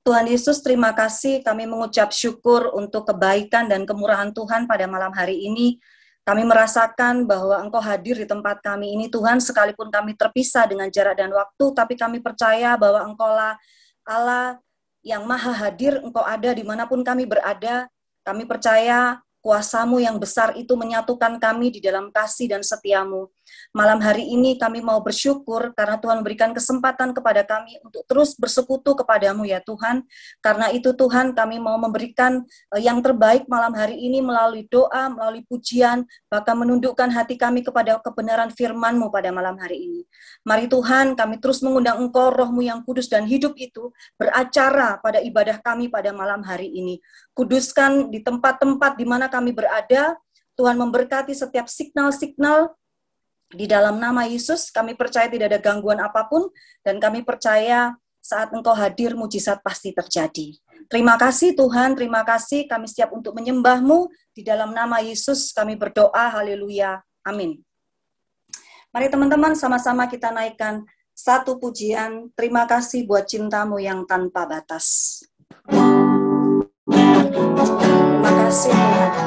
Tuhan Yesus, terima kasih. Kami mengucap syukur untuk kebaikan dan kemurahan Tuhan pada malam hari ini. Kami merasakan bahwa Engkau hadir di tempat kami ini, Tuhan, sekalipun kami terpisah dengan jarak dan waktu, tapi kami percaya bahwa Engkau-lah Allah yang maha hadir, Engkau ada dimanapun kami berada. Kami percaya kuasa-Mu yang besar itu menyatukan kami di dalam kasih dan setia-Mu. Malam hari ini kami mau bersyukur karena Tuhan memberikan kesempatan kepada kami untuk terus bersekutu kepadamu ya Tuhan. Karena itu Tuhan, kami mau memberikan yang terbaik malam hari ini melalui doa, melalui pujian, bahkan menundukkan hati kami kepada kebenaran firman-Mu pada malam hari ini. Mari Tuhan, kami terus mengundang Engkau, Roh-Mu yang kudus dan hidup itu beracara pada ibadah kami pada malam hari ini. Kuduskan di tempat-tempat di mana kami berada. Tuhan memberkati setiap signal-signal. Di dalam nama Yesus, kami percaya tidak ada gangguan apapun, dan kami percaya saat Engkau hadir, mujizat pasti terjadi. Terima kasih Tuhan, terima kasih. Kami siap untuk menyembah-Mu. Di dalam nama Yesus kami berdoa, haleluya, amin. Mari teman-teman sama-sama kita naikkan satu pujian. Terima kasih buat cinta-Mu yang tanpa batas. Terima kasih Tuhan.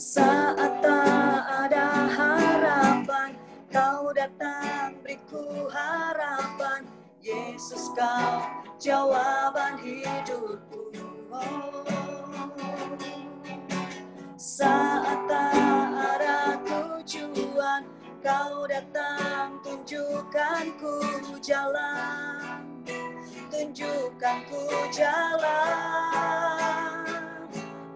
Saat tak ada harapan, Kau datang beriku harapan. Yesus, Kau jawaban hidupku. Saat tak ada tujuan, Kau datang tunjukkanku jalan. Tunjukkanku jalan.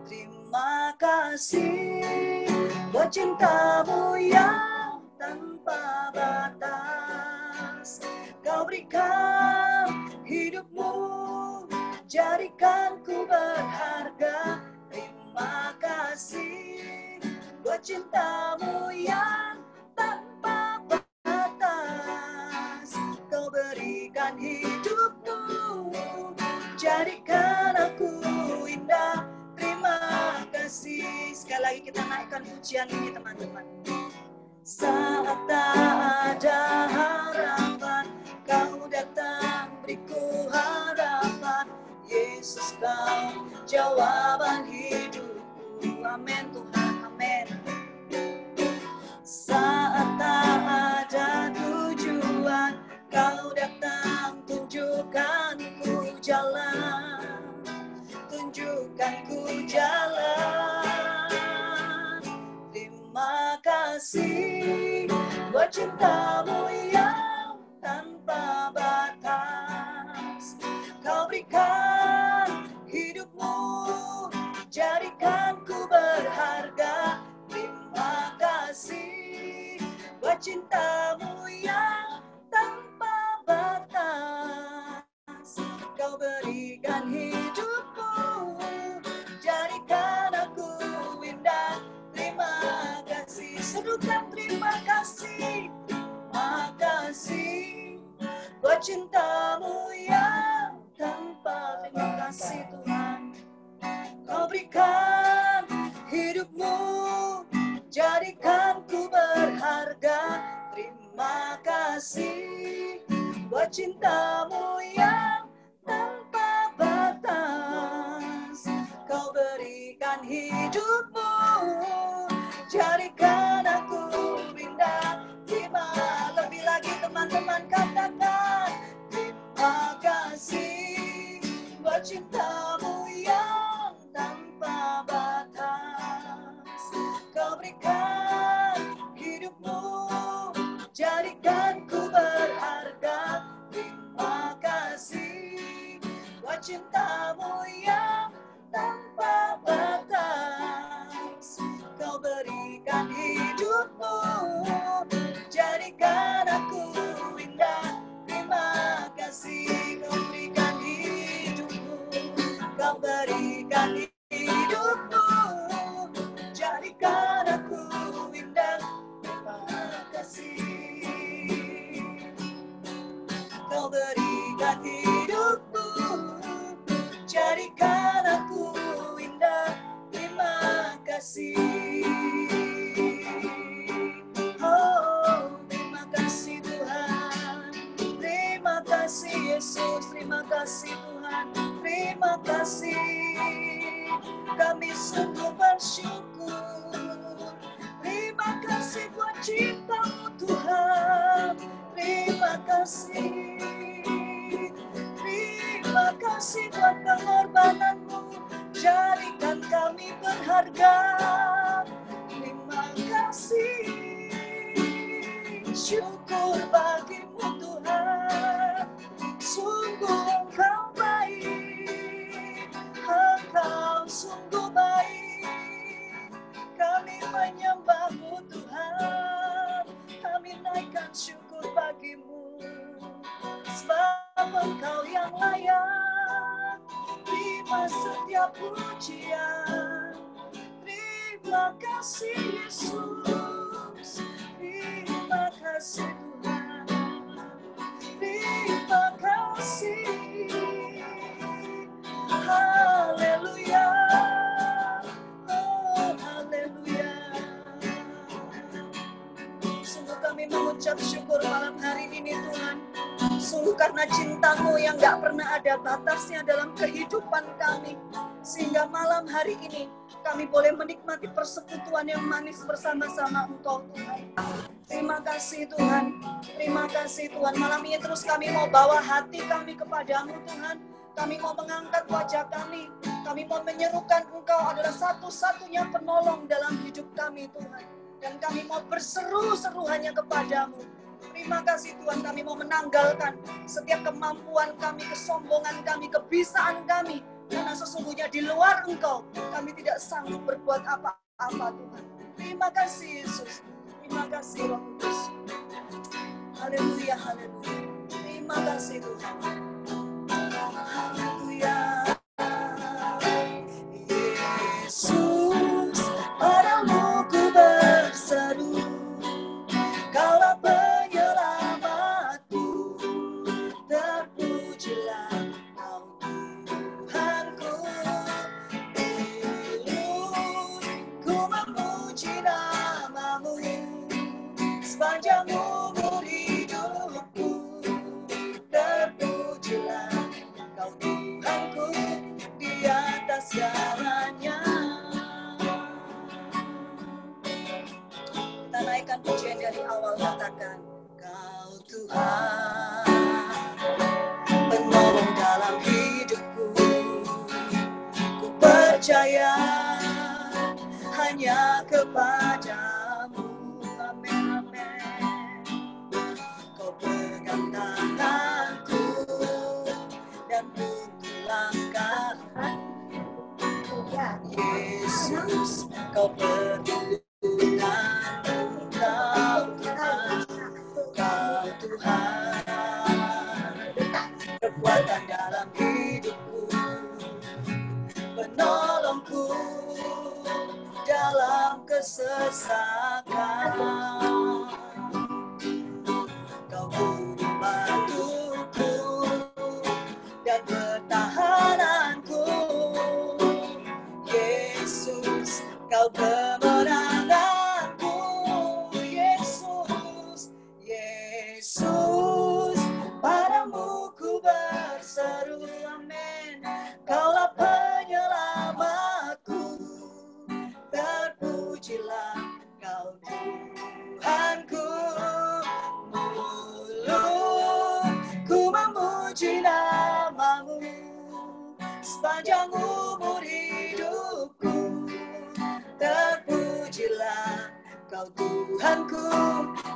Terima kasih buat cinta-Mu yang tanpa batas. Kau berikan hidup-Mu, jadikan ku berharga. Terima kasih buat cinta-Mu yang tanpa batas. Kau berikan hidup-Mu, jadikan aku indah. Terima kasih. Sekali lagi kita naikkan pujian ini teman-teman. Saat tak ada harapan, Kau datang beriku harapan. Yesus, Kau jawaban hidupku. Amin Tuhan, amin. Saat tak ada tujuan, Kau datang tunjukkanku jalan. Tunjukkanku jalan. Terima kasih buat cinta-Mu yang tanpa batas. Kau berikan hidup-Mu, jadikan ku berharga. Terima kasih buat cinta-Mu yang tanpa batas. Kau berikan hidup-Mu, jadikan aku indah. Terima kasih. Sedukan terima kasih. Terima kasih buat cinta-Mu yang tanpa. Terima kasih Tuhan. Kau berikan hidup-Mu, jadikan ku berharga. Terima kasih buat cinta-Mu yang tanpa batas. Kau berikan hidup-Mu, jadikan aku indah. Terima. Lebih lagi teman-teman katakan terima kasih buat cinta-Mu yang tanpa batas. Kau berikan hidup-Mu, jadikan ku berharga. Terima kasih buat cinta-Mu yang tanpa batas. Kau berikan hidup-Mu, jadikan aku indah. Terima kasih. Kau berikan hidup-Mu, Kau berikan hidup-Mu, jadikan aku indah. Terima kasih. Kau berikan hidup-Mu, kasih, kami sungguh bersyukur. Terima kasih buat cinta-Mu Tuhan. Terima kasih. Terima kasih buat pengorbanan-Mu. Jadikan kami berharga. Terima kasih. Syukur bagi-Mu Tuhan. Sungguh Engkau baik. Engkau sungguh baik. Kami menyembah-Mu Tuhan. Kami naikkan syukur bagi-Mu. Sebab Engkau yang layak. Terima setiap pujian. Terima kasih Yesus. Terima kasih Tuhan. Terima kasih. Haleluya. Oh, haleluya. Sungguh kami mengucap syukur malam hari ini Tuhan. Sungguh karena cinta-Mu yang gak pernah ada batasnya dalam kehidupan kami. Sehingga malam hari ini kami boleh menikmati persekutuan yang manis bersama-sama Engkau Tuhan. Terima kasih Tuhan. Terima kasih Tuhan. Malam ini terus kami mau bawa hati kami kepadamu Tuhan. Kami mau mengangkat wajah kami. Kami mau menyerukan Engkau adalah satu-satunya penolong dalam hidup kami Tuhan. Dan kami mau berseru-seru hanya kepadamu. Terima kasih Tuhan, kami mau menanggalkan setiap kemampuan kami, kesombongan kami, kebisaan kami. Karena sesungguhnya di luar Engkau, kami tidak sanggup berbuat apa-apa Tuhan. Terima kasih Yesus. Terima kasih Roh Kudus. Haleluya, haleluya. Terima kasih Tuhan. Haleluya. Yesus, padamu ku berseru. Kaulah penyelamatku, terpujilah Kau Tuhanku. Ku memuji nama-Mu sepanjang umur hidupku, terpujilah Kau Tuhanku di atas segalanya. Kita naikkan pujian dari awal, katakan Kau Tuhan, penolong dalam hidupku. Ku percaya hanya kepadamu. Amin, amin. Kau pegang tanganku dan tuntun langkahku. Yesus, Kau pegang Kau Tuhan, kekuatan dalam hidupku, penolongku dalam kesesakan. Kau budi batuku dan pertahananku. Yesus, Kau kemenanganku. Yesus, Yesus, padamu ku berseru. Amin. Kaulah penyelamatku, terpujilah Kau Tuhanku. Mulutku memuji nama-Mu sepanjang umur hidupku, terpujilah Kau Tuhanku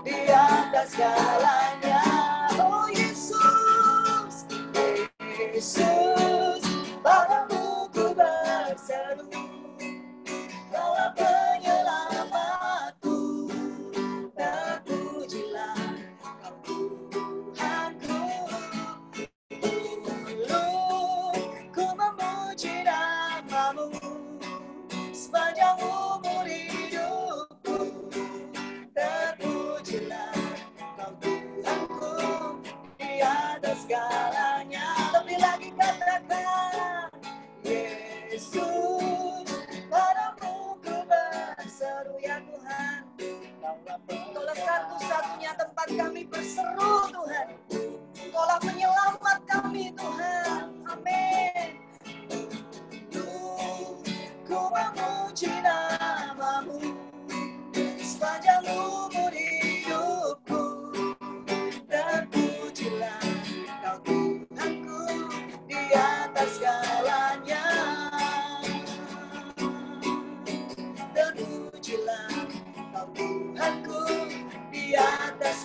di atas segalanya. Oh Yesus, Yesus, padamu ku berseru. Kaulah penyelamatku, terpujilah Kau Tuhanku. Mulutku memuji nama-Mu sepanjang umur hidupku, terpujilah Kau Tuhanku di atas segalanya. Lebih lagi katakan Yesus, padamu ku berseru. Ya Tuhan, Kaulah satu-satunya tempat kami berseru Tuhan. Kaulah penyelamat kami Tuhan. Amin.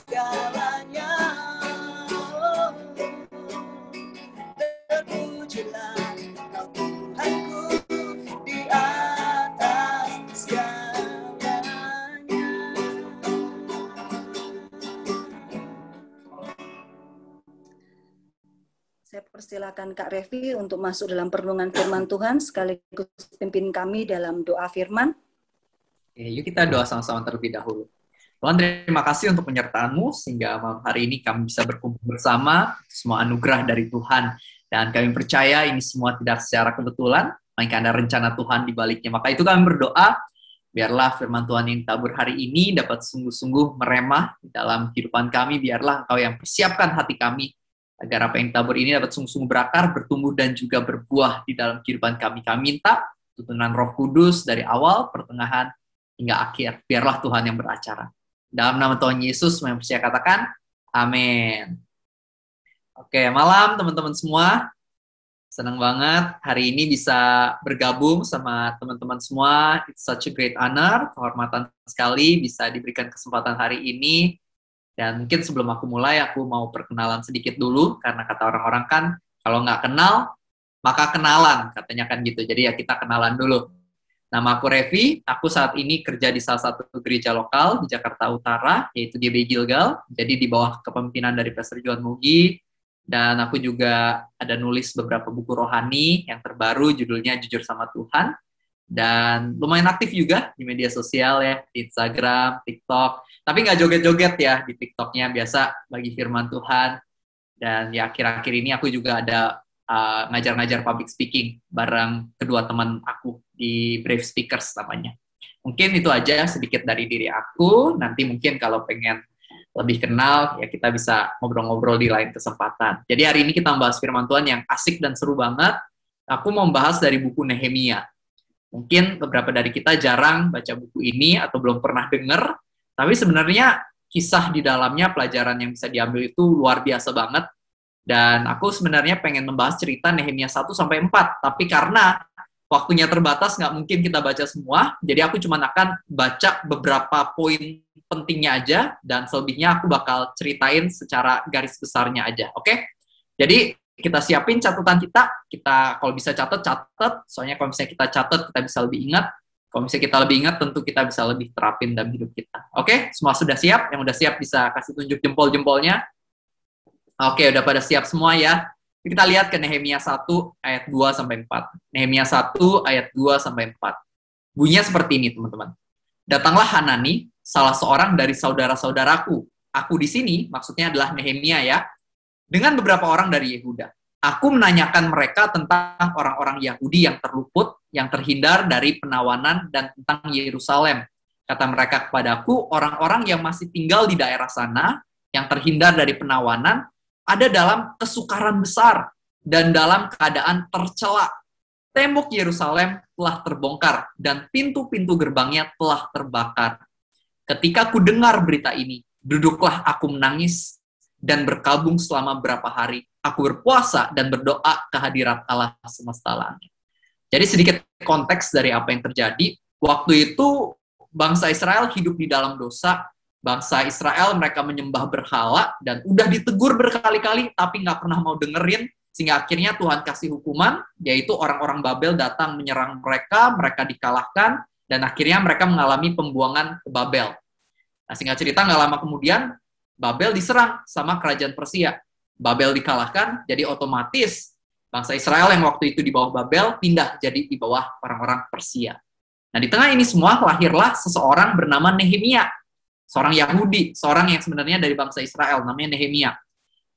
segalanya. Terpujilah Kau Tuhanku di atas segalanya. Saya persilakan Kak Revi untuk masuk dalam perenungan firman Tuhan sekaligus pimpin kami dalam doa firman. Yuk kita doa sama-sama terlebih dahulu. Tuhan, terima kasih untuk penyertaan-Mu sehingga malam hari ini kami bisa berkumpul bersama, semua anugerah dari Tuhan. Dan kami percaya ini semua tidak secara kebetulan, melainkan ada rencana Tuhan di baliknya. Maka itu kami berdoa, biarlah firman Tuhan yang tabur hari ini dapat sungguh-sungguh meremah dalam kehidupan kami. Biarlah Engkau yang persiapkan hati kami, agar apa yang tabur ini dapat sungguh-sungguh berakar, bertumbuh, dan juga berbuah di dalam kehidupan kami. Kami minta tuntunan Roh Kudus dari awal, pertengahan, hingga akhir. Biarlah Tuhan yang beracara. Dalam nama Tuhan Yesus, yang percaya katakan, amin. Oke, malam teman-teman semua. Senang banget hari ini bisa bergabung sama teman-teman semua. It's such a great honor, kehormatan sekali bisa diberikan kesempatan hari ini. Dan mungkin sebelum aku mulai, aku mau perkenalan sedikit dulu, karena kata orang-orang kan, kalau nggak kenal, maka kenalan, katanya kan gitu. Jadi ya kita kenalan dulu. Nama aku Revi, aku saat ini kerja di salah satu gereja lokal di Jakarta Utara, yaitu GBI Gilgal, jadi di bawah kepemimpinan dari Pastor Johan Mugi, dan aku juga ada nulis beberapa buku rohani yang terbaru, judulnya Jujur Sama Tuhan, dan lumayan aktif juga di media sosial ya, di Instagram, TikTok, tapi nggak joget-joget ya di TikToknya, biasa bagi firman Tuhan. Dan ya akhir-akhir ini aku juga ada ngajar-ngajar public speaking bareng kedua teman aku di Brave Speakers namanya. Mungkin itu aja sedikit dari diri aku, nanti mungkin kalau pengen lebih kenal ya kita bisa ngobrol-ngobrol di lain kesempatan. Jadi hari ini kita membahas firman Tuhan yang asik dan seru banget. Aku mau membahas dari buku Nehemia. Mungkin beberapa dari kita jarang baca buku ini atau belum pernah dengar. Tapi sebenarnya kisah di dalamnya, pelajaran yang bisa diambil itu luar biasa banget. Dan aku sebenarnya pengen membahas cerita Nehemia 1-4. Tapi karena waktunya terbatas, nggak mungkin kita baca semua. Jadi aku cuma akan baca beberapa poin pentingnya aja. Dan selebihnya aku bakal ceritain secara garis besarnya aja. Oke? Jadi kita siapin catatan kita kalau bisa catat. Soalnya kalau misalnya kita catat, kita bisa lebih ingat. Kalau misalnya kita lebih ingat, tentu kita bisa lebih terapin dalam hidup kita. Oke, semua sudah siap? Yang udah siap bisa kasih tunjuk jempol-jempolnya. Oke, udah pada siap semua ya. Kita lihat ke Nehemia 1 ayat 2-4. Nehemia 1 ayat 2-4. Bunyinya seperti ini, teman-teman. Datanglah Hanani, salah seorang dari saudara-saudaraku. Aku di sini, maksudnya adalah Nehemia ya. Dengan beberapa orang dari Yehuda. Aku menanyakan mereka tentang orang-orang Yahudi yang terluput, yang terhindar dari penawanan, dan tentang Yerusalem. Kata mereka kepadaku, orang-orang yang masih tinggal di daerah sana, yang terhindar dari penawanan, ada dalam kesukaran besar, dan dalam keadaan tercela. Tembok Yerusalem telah terbongkar, dan pintu-pintu gerbangnya telah terbakar. Ketika ku dengar berita ini, duduklah aku menangis, dan berkabung selama berapa hari. Aku berpuasa dan berdoa ke hadirat Allah semesta langit. Jadi sedikit konteks dari apa yang terjadi. Waktu itu bangsa Israel hidup di dalam dosa. Bangsa Israel mereka menyembah berhala dan udah ditegur berkali-kali tapi nggak pernah mau dengerin. Sehingga akhirnya Tuhan kasih hukuman, yaitu orang-orang Babel datang menyerang mereka, mereka dikalahkan, dan akhirnya mereka mengalami pembuangan ke Babel. Nah, singkat cerita nggak lama kemudian Babel diserang sama kerajaan Persia. Babel dikalahkan, jadi otomatis bangsa Israel yang waktu itu di bawah Babel pindah jadi di bawah orang-orang Persia. Nah, di tengah ini semua lahirlah seseorang bernama Nehemia. Seorang Yahudi, seorang yang sebenarnya dari bangsa Israel, namanya Nehemia.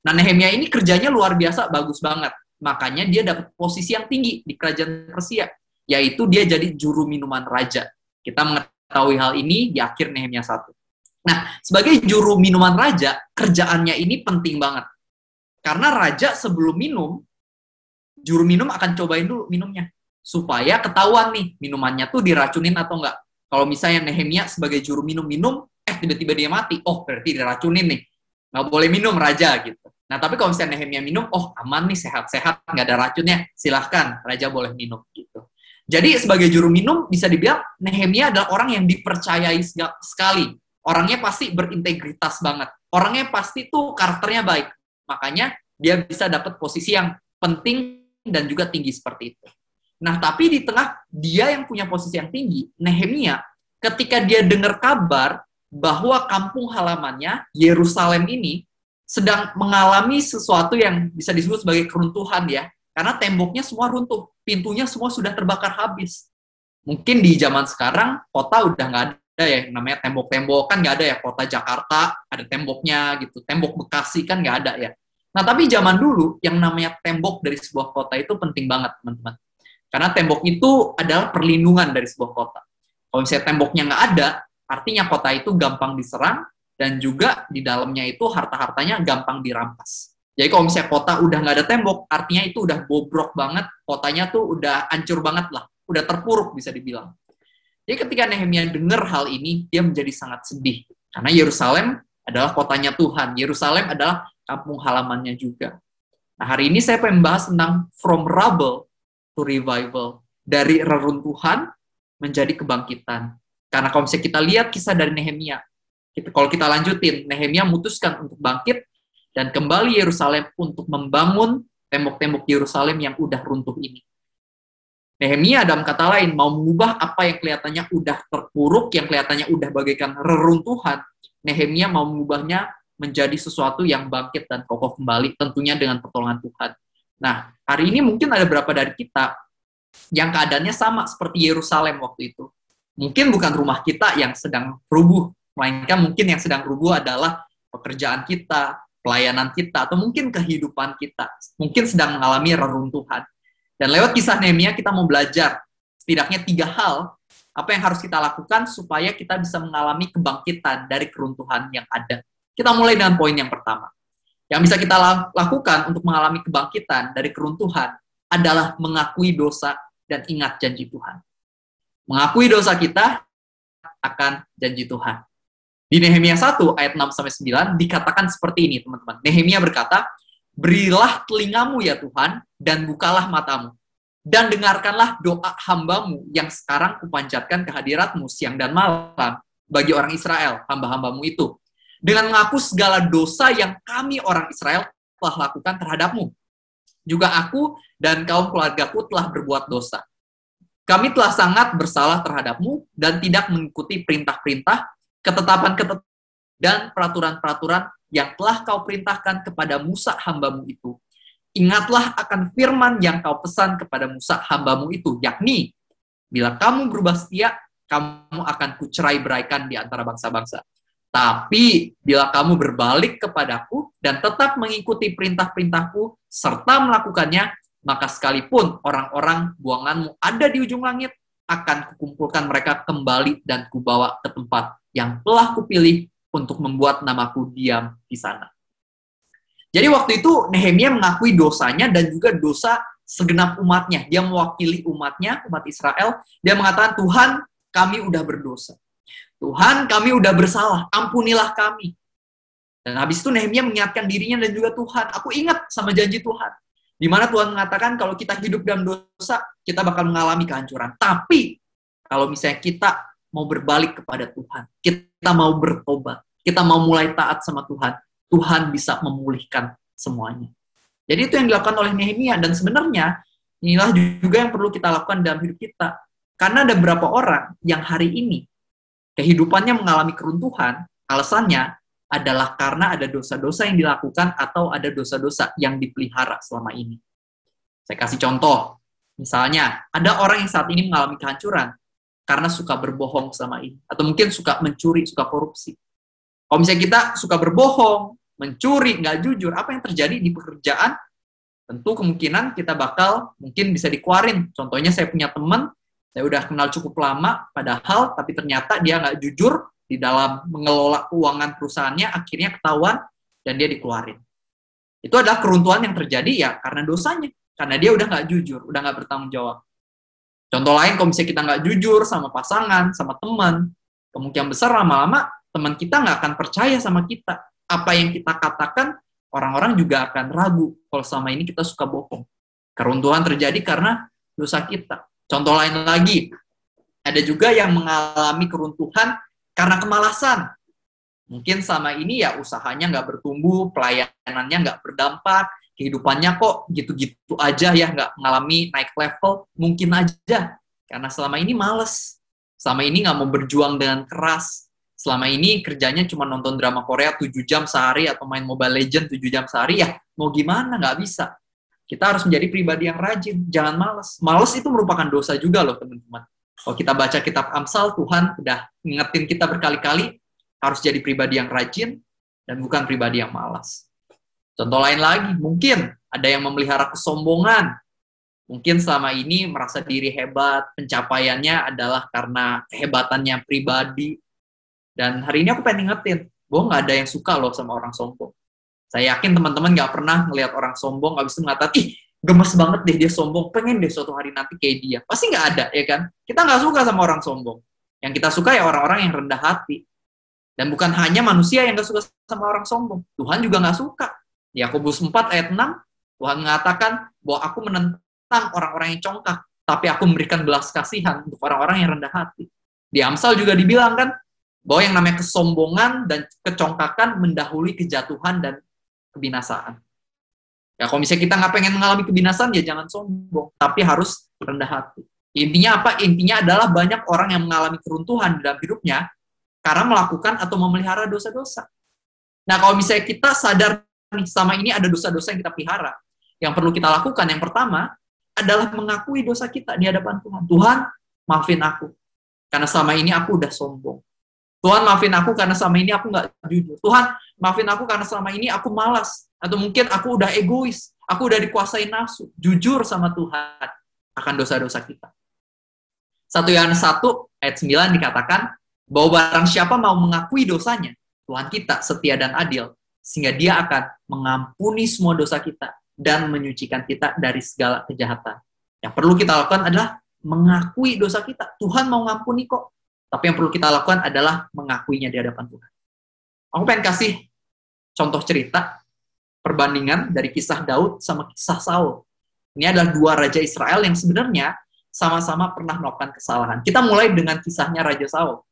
Nah, Nehemia ini kerjanya luar biasa, bagus banget. Makanya dia dapat posisi yang tinggi di kerajaan Persia, yaitu dia jadi juru minuman raja. Kita mengetahui hal ini di akhir Nehemia 1. Nah, sebagai juru minuman raja, kerjaannya ini penting banget. Karena raja sebelum minum, juru minum akan cobain dulu minumnya. Supaya ketahuan nih, minumannya tuh diracunin atau enggak. Kalau misalnya Nehemia sebagai juru minum-minum, tiba-tiba dia mati, oh berarti diracunin nih. Nggak boleh minum raja gitu. Nah, tapi kalau misalnya Nehemia minum, oh aman nih, sehat-sehat, nggak ada racunnya, silahkan, raja boleh minum gitu. Jadi sebagai juru minum, bisa dibilang Nehemia adalah orang yang dipercayai sekali. Orangnya pasti berintegritas banget. orangnya pasti tuh karakternya baik. Makanya dia bisa dapat posisi yang penting dan juga tinggi seperti itu. Nah, tapi di tengah dia yang punya posisi yang tinggi, Nehemia, ketika dia dengar kabar bahwa kampung halamannya, Yerusalem ini, sedang mengalami sesuatu yang bisa disebut sebagai keruntuhan ya. Karena temboknya semua runtuh, pintunya semua sudah terbakar habis. Mungkin di zaman sekarang, kota udah nggak ada ya, namanya tembok-tembok, kan nggak ada ya, kota Jakarta ada temboknya gitu, tembok Bekasi kan nggak ada ya. Nah, tapi zaman dulu, yang namanya tembok dari sebuah kota itu penting banget, teman-teman. Karena tembok itu adalah perlindungan dari sebuah kota. Kalau misalnya temboknya nggak ada, artinya kota itu gampang diserang, dan juga di dalamnya itu harta-hartanya gampang dirampas. Jadi kalau misalnya kota udah nggak ada tembok, artinya itu udah bobrok banget, kotanya tuh udah hancur banget lah, udah terpuruk bisa dibilang. Jadi ketika Nehemia dengar hal ini, dia menjadi sangat sedih. Karena Yerusalem adalah kotanya Tuhan, Yerusalem adalah kampung halamannya juga. Nah, hari ini saya pengen bahas tentang from rubble to revival. Dari reruntuhan menjadi kebangkitan. Karena kalau misalnya kita lihat kisah dari Nehemia, kalau kita lanjutin, Nehemia memutuskan untuk bangkit dan kembali Yerusalem untuk membangun tembok-tembok Yerusalem yang udah runtuh ini. Nehemia dalam kata lain mau mengubah apa yang kelihatannya udah terpuruk, yang kelihatannya udah bagaikan reruntuhan. Nehemia mau mengubahnya menjadi sesuatu yang bangkit dan kokoh kembali, tentunya dengan pertolongan Tuhan. Nah, hari ini mungkin ada beberapa dari kita yang keadaannya sama seperti Yerusalem waktu itu. Mungkin bukan rumah kita yang sedang rubuh, melainkan mungkin yang sedang rubuh adalah pekerjaan kita, pelayanan kita, atau mungkin kehidupan kita. Mungkin sedang mengalami reruntuhan. Dan lewat kisah Nehemia kita mau belajar setidaknya 3 hal apa yang harus kita lakukan supaya kita bisa mengalami kebangkitan dari keruntuhan yang ada. Kita mulai dengan poin yang pertama. Yang bisa kita lakukan untuk mengalami kebangkitan dari keruntuhan adalah mengakui dosa dan ingat janji Tuhan. Mengakui dosa kita akan janji Tuhan. Di Nehemia 1 ayat 6-9 dikatakan seperti ini, teman-teman. Nehemia berkata, "Berilah telingamu ya Tuhan, dan bukalah matamu, dan dengarkanlah doa hambamu yang sekarang kupanjatkan ke hadiratmu siang dan malam bagi orang Israel, hamba-hambamu itu, dengan mengaku segala dosa yang kami orang Israel telah lakukan terhadapmu. Juga aku dan kaum keluargaku telah berbuat dosa. Kami telah sangat bersalah terhadapmu dan tidak mengikuti perintah-perintah, ketetapan-ketetapan, dan peraturan-peraturan yang telah kau perintahkan kepada Musa hambamu itu. Ingatlah akan firman yang kau pesan kepada Musa hambamu itu, yakni, bila kamu berubah setia, kamu akan kucerai-beraikan di antara bangsa-bangsa. Tapi bila kamu berbalik kepadaku dan tetap mengikuti perintah-perintahku serta melakukannya, maka sekalipun orang-orang buanganmu ada di ujung langit, akan kukumpulkan mereka kembali dan kubawa ke tempat yang telah kupilih untuk membuat namaku diam di sana." Jadi waktu itu Nehemia mengakui dosanya dan juga dosa segenap umatnya. Dia mewakili umatnya, umat Israel. Dia mengatakan, "Tuhan, kami udah berdosa. Tuhan, kami udah bersalah. Ampunilah kami." Dan habis itu Nehemia mengingatkan dirinya dan juga Tuhan. Aku ingat sama janji Tuhan. Di mana Tuhan mengatakan kalau kita hidup dalam dosa, kita bakal mengalami kehancuran. Tapi kalau misalnya kita mau berbalik kepada Tuhan, kita mau bertobat, kita mau mulai taat sama Tuhan, Tuhan bisa memulihkan semuanya. Jadi itu yang dilakukan oleh Nehemia. Dan sebenarnya inilah juga yang perlu kita lakukan dalam hidup kita. Karena ada beberapa orang yang hari ini kehidupannya mengalami keruntuhan, alasannya adalah karena ada dosa-dosa yang dilakukan atau ada dosa-dosa yang dipelihara selama ini. Saya kasih contoh. Misalnya, ada orang yang saat ini mengalami kehancuran karena suka berbohong selama ini. Atau mungkin suka mencuri, suka korupsi. Kalau misalnya kita suka berbohong, mencuri, nggak jujur, apa yang terjadi di pekerjaan? Tentu kemungkinan kita bakal mungkin bisa dikeluarin. Contohnya saya punya teman, saya udah kenal cukup lama, padahal tapi ternyata dia nggak jujur di dalam mengelola keuangan perusahaannya, akhirnya ketahuan dan dia dikeluarin. Itu adalah keruntuhan yang terjadi ya karena dosanya, karena dia udah nggak jujur, udah nggak bertanggung jawab. Contoh lain, kalau misalnya kita nggak jujur sama pasangan, sama teman, kemungkinan besar lama-lama teman kita nggak akan percaya sama kita. Apa yang kita katakan, orang-orang juga akan ragu kalau selama ini kita suka bohong. Keruntuhan terjadi karena dosa kita. Contoh lain lagi, ada juga yang mengalami keruntuhan karena kemalasan. Mungkin selama ini ya usahanya nggak bertumbuh, pelayanannya nggak berdampak, kehidupannya kok gitu-gitu aja ya, nggak mengalami naik level. Mungkin aja, karena selama ini males. Selama ini nggak mau berjuang dengan keras. Selama ini kerjanya cuma nonton drama Korea 7 jam sehari atau main Mobile Legends 7 jam sehari, ya mau gimana, nggak bisa. Kita harus menjadi pribadi yang rajin, jangan males. Males itu merupakan dosa juga loh teman-teman. Kalau kita baca kitab Amsal, Tuhan udah ngingetin kita berkali-kali, harus jadi pribadi yang rajin, dan bukan pribadi yang malas. Contoh lain lagi, mungkin ada yang memelihara kesombongan. Mungkin selama ini merasa diri hebat, pencapaiannya adalah karena kehebatannya pribadi. Dan hari ini aku pengen ingetin, bahwa nggak ada yang suka loh sama orang sombong. Saya yakin teman-teman nggak pernah ngelihat orang sombong, habis itu mengatakan, ih, gemes banget deh dia sombong, pengen deh suatu hari nanti kayak dia. Pasti nggak ada, ya kan? Kita nggak suka sama orang sombong. Yang kita suka ya orang-orang yang rendah hati. Dan bukan hanya manusia yang nggak suka sama orang sombong. Tuhan juga nggak suka. Di Yakobus 4 ayat 6, Tuhan mengatakan bahwa aku menentang orang-orang yang congkak, tapi aku memberikan belas kasihan untuk orang-orang yang rendah hati. Di Amsal juga dibilang kan, bahwa yang namanya kesombongan dan kecongkakan mendahului kejatuhan dan kebinasaan. Ya kalau misalnya kita nggak pengen mengalami kebinasaan, ya jangan sombong, tapi harus rendah hati. Intinya apa? Intinya adalah banyak orang yang mengalami keruntuhan dalam hidupnya karena melakukan atau memelihara dosa-dosa. Nah, kalau misalnya kita sadar nih, sama ini ada dosa-dosa yang kita pelihara, yang perlu kita lakukan, yang pertama adalah mengakui dosa kita di hadapan Tuhan. Tuhan, maafin aku, karena selama ini aku udah sombong. Tuhan, maafin aku karena selama ini aku nggak jujur. Tuhan, maafin aku karena selama ini aku malas. Atau mungkin aku udah egois, aku udah dikuasai nafsu. Jujur sama Tuhan akan dosa-dosa kita. 1 Yohanes 1 ayat 9 dikatakan, bahwa barang siapa mau mengakui dosanya, Tuhan kita setia dan adil, sehingga dia akan mengampuni semua dosa kita dan menyucikan kita dari segala kejahatan. Yang perlu kita lakukan adalah mengakui dosa kita. Tuhan mau ngampuni kok. Tapi yang perlu kita lakukan adalah mengakuinya di hadapan Tuhan. Aku pengen kasih contoh cerita, perbandingan dari kisah Daud sama kisah Saul. Ini adalah dua raja Israel yang sebenarnya sama-sama pernah melakukan kesalahan. Kita mulai dengan kisahnya Raja Saul.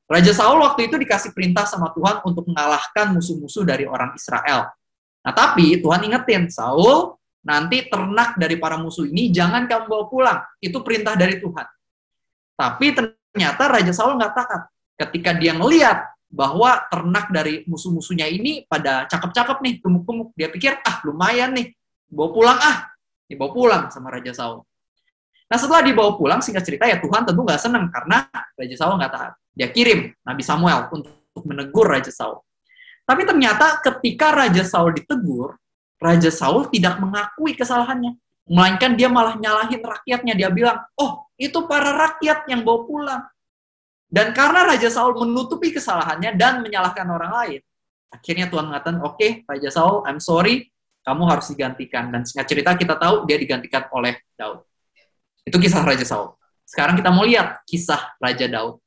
Raja Saul waktu itu dikasih perintah sama Tuhan untuk mengalahkan musuh-musuh dari orang Israel. Nah, tapi Tuhan ingetin, Saul, nanti ternak dari para musuh ini jangan kamu bawa pulang. Itu perintah dari Tuhan. Tapi ternyata Raja Saul nggak taat. Ketika dia ngelihat bahwa ternak dari musuh-musuhnya ini pada cakep-cakep nih, gemuk-gemuk. Dia pikir, lumayan nih, bawa pulang Dibawa pulang sama Raja Saul. Nah, setelah dibawa pulang, singkat cerita ya Tuhan tentu nggak senang karena Raja Saul nggak taat. Dia kirim Nabi Samuel untuk menegur Raja Saul. Tapi ternyata ketika Raja Saul ditegur, Raja Saul tidak mengakui kesalahannya. Melainkan dia malah nyalahin rakyatnya. Dia bilang, itu para rakyat yang bawa pulang. Dan karena Raja Saul menutupi kesalahannya dan menyalahkan orang lain, akhirnya Tuhan mengatakan, oke, Raja Saul, I'm sorry, kamu harus digantikan. Dan singkat cerita kita tahu dia digantikan oleh Daud. Itu kisah Raja Saul. Sekarang kita mau lihat kisah Raja Daud.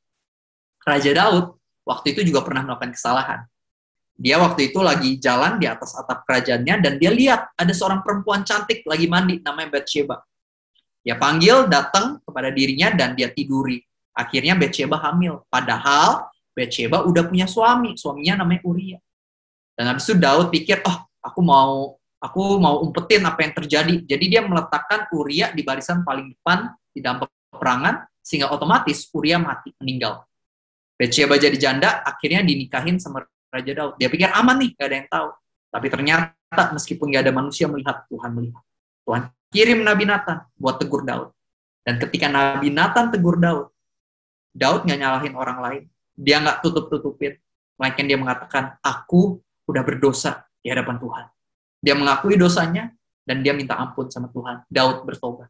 Raja Daud waktu itu juga pernah melakukan kesalahan. Dia waktu itu lagi jalan di atas atap kerajaannya dan dia lihat ada seorang perempuan cantik lagi mandi namanya Batsheba. Dia panggil, datang kepada dirinya dan dia tiduri. Akhirnya Batsheba hamil. Padahal Batsheba udah punya suami. Suaminya namanya Uria. Dan habis itu Daud pikir, aku mau umpetin apa yang terjadi. Jadi dia meletakkan Uria di barisan paling depan di dalam peperangan sehingga otomatis Uria mati, meninggal. Batsheba jadi janda, akhirnya dinikahin sama Raja Daud. Dia pikir aman nih, gak ada yang tahu. Tapi ternyata meskipun gak ada manusia melihat, Tuhan melihat. Tuhan kirim Nabi Nathan buat tegur Daud. Dan ketika Nabi Nathan tegur Daud gak nyalahin orang lain. Dia gak tutup-tutupin. Melainkan dia mengatakan, aku udah berdosa di hadapan Tuhan. Dia mengakui dosanya, dan dia minta ampun sama Tuhan. Daud bertobat.